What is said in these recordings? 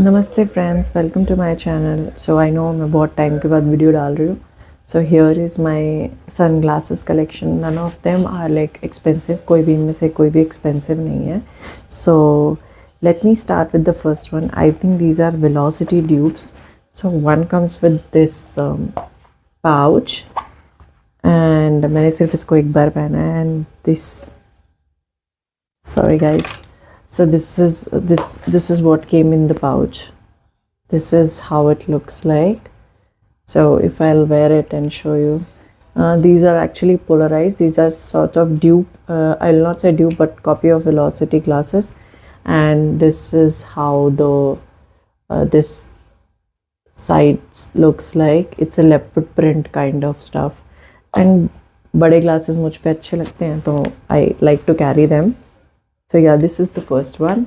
नमस्ते friends, welcome to my channel. So I know मैं बहुत टाइम के बाद वीडियो डाल रही हूँ। So here is my sunglasses collection. None of them are like expensive, कोई भी इनमें से कोई भी एक्सपेंसिव नहीं है। So let me start with the first one. I think these are velocity dudes. So one comes with this pouch and मैंने सिर्फ इसको एक बार पहना है। And this, sorry guys, so this is what came in the pouch. This is how it looks like. So if I'll wear it and show you, these are actually polarized. These are sort of dupe, I'll not say dupe, but copy of Velocity glasses. And this is how the this side looks like. It's a leopard print kind of stuff. And बड़े glasses मुझ पे अच्छे लगते हैं, तो I like to carry them. So yeah, this is the first one.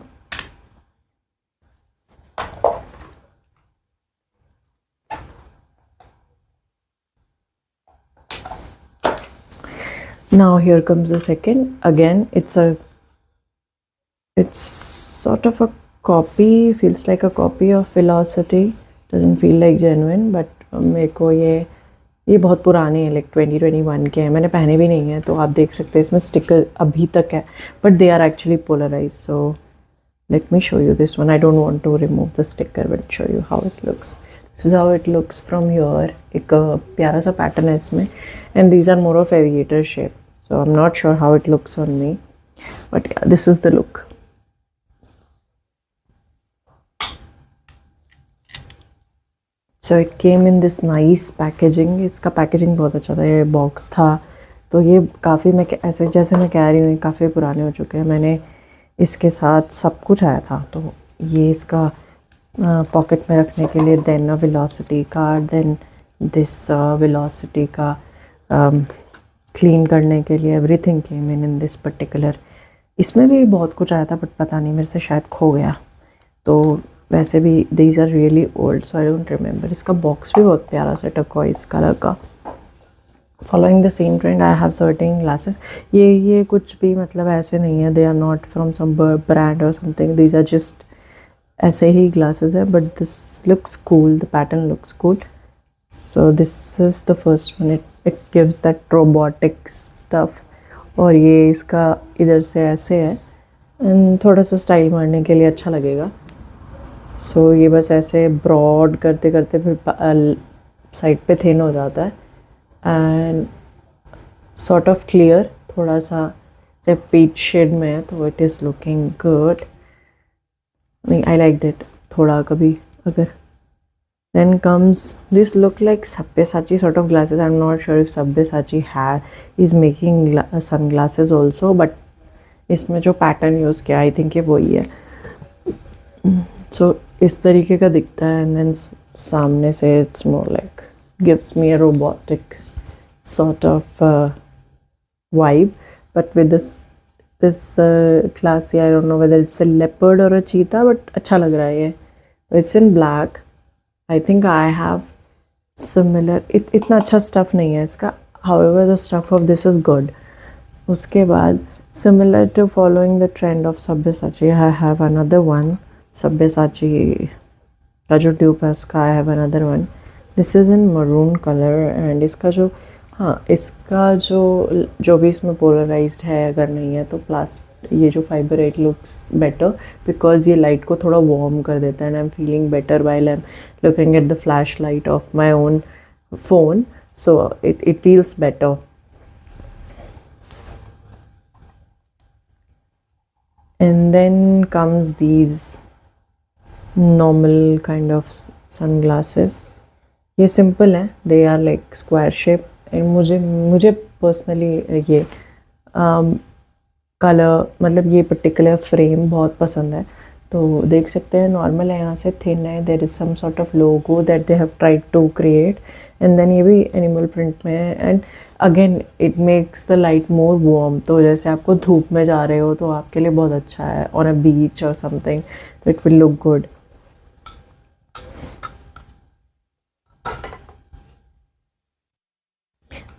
Now here comes the second. Again, it's sort of a copy, feels like a copy of Velocity. Doesn't feel like genuine, but मेरे को ये बहुत पुराने हैं, like 2021 के हैं। मैंने पहने भी नहीं हैं, तो आप देख सकते हैं इसमें स्टिकर अभी तक है, but they are actually polarise. So let me show you this one. I don't want to remove the sticker but show you how it looks. This is how it looks from here. एक प्यारा सा pattern है इसमें, and these are more of aviator shape. So I am not sure how it looks on me, but this is the look. So it came in this nice packaging. इसका packaging बहुत अच्छा था. ये box था, तो ये काफ़ी, मैं ऐसे जैसे मैं कह रही हूँ, काफ़ी पुराने हो चुके हैं. मैंने इसके साथ सब कुछ आया था, तो ये इसका पॉकेट में रखने के लिए, then a velocity card, then this velocity का क्लीन करने के लिए. Everything came in this particular. इसमें भी बहुत कुछ आया था, बट पता नहीं, मेरे से शायद खो गया. तो वैसे भी these are really old, so I don't remember. इसका बॉक्स भी बहुत प्यारा सा टर्कोइज कलर का. Following the same trend, I have certain glasses. ये कुछ भी मतलब ऐसे नहीं है, they are not from some brand और समथिंग. दीज आर जस्ट ऐसे ही ग्लासेस है, but this looks cool. The pattern looks cool. So this is the first one. It gives that robotic stuff. और ये इसका इधर से ऐसे है, एंड थोड़ा सा स्टाइल मारने के लिए अच्छा लगेगा. सो ये बस ऐसे ब्रॉड करते करते फिर साइड पे थिन हो जाता है, एंड सॉर्ट ऑफ क्लियर, थोड़ा सा से पीच शेड में है, तो इट इज़ लुकिंग गुड. नहीं, आई लाइक इट थोड़ा कभी अगर. Then comes this look like Sabyasachi sort of glasses. I am not sure if Sabyasachi is making sunglasses also, but इसमें जो पैटर्न यूज़ किया, आई थिंक ये वही है. सो इस तरीके का दिखता है, एंड देन सामने से it's more like gives me a robotic sort of vibe, but with this classy, I don't know whether it's a leopard or a cheetah, but अच्छा लग रहा है ये. It's in black. I think I have similar. इतना अच्छा stuff नहीं है इसका. However, the stuff of this is good. उसके बाद similar to following the trend of Sabyasachi, I have another one. Sabyasachi का जो ट्यूब है उसका I have another one. This is in maroon color, and इसका जो, हाँ, इसका जो भी इसमें पोलराइज्ड है, अगर नहीं है तो ये जो फाइबर है, इट लुक्स बेटर बिकॉज ये लाइट को थोड़ा वार्म कर देता है. And I am feeling better while I am looking at the flash light of my own phone. So it feels better. And then comes these normal kind of sunglasses. ये simple हैं, they are like square shape. And मुझे personally ये colour, मतलब ये particular frame बहुत पसंद है. तो देख सकते हैं, नॉर्मल है, यहाँ से थिन है. There is some sort of logo that they have tried to create. And then ये भी एनिमल प्रिंट में है. And again it makes the light more warm. तो जैसे आपको धूप में जा रहे हो, तो आपके लिए बहुत अच्छा है, ऑन अ बीच और समथिंग, तो it will look good.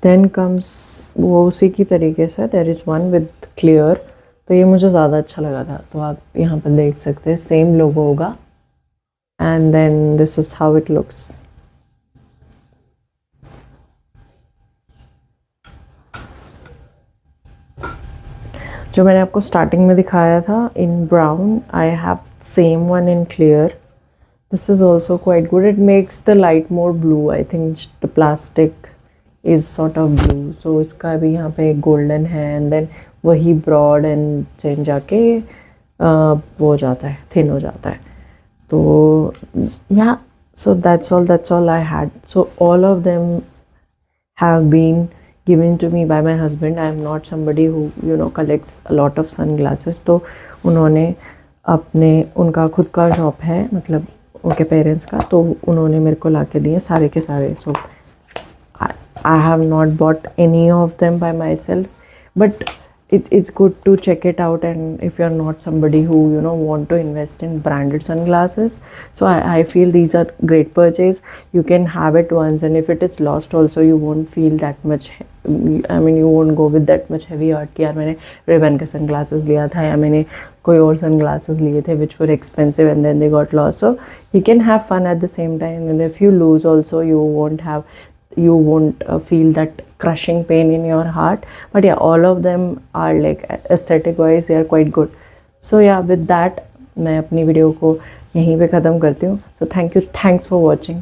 Then comes वो उसी की तरीके से, there is one with clear. तो ये मुझे ज़्यादा अच्छा लगा था. तो आप यहाँ पर देख सकते हैं, सेम लोगो होगा, and then this is how it looks. जो मैंने आपको स्टार्टिंग में दिखाया था इन brown, I have same one in clear. This is also quite good. It makes the light more blue. I think the plastic is sort of blue. So इसका भी यहाँ पे golden है and then वही broad and change जाके वो हो जाता है, thin हो जाता है. तो yeah, so that's all I had. So all of them have been given to me by my husband. I am not somebody who collects a lot of sunglasses. तो उन्होंने उनका खुद का शॉप है, मतलब उनके पेरेंट्स का, तो उन्होंने मेरे को ला के दिए सारे के सारे. So I have not bought any of them by myself, but it's good to check it out. And if you're not somebody who want to invest in branded sunglasses, so I feel these are great purchase. You can have it once, and if it is lost also, you won't feel that much, I mean you won't go with that much heavy heart कि यार मैंने Ray-Ban के sunglasses लिया था या मैंने कोई और sunglasses लिए थे which were expensive and then they got lost. So you can have fun at the same time, and if you lose also, you won't feel that crushing pain in your heart. But yeah, all of them are like aesthetic wise they are quite good. So yeah, with that मैं अपनी video को यहीं पे ख़त्म करती हूँ. So thanks for watching.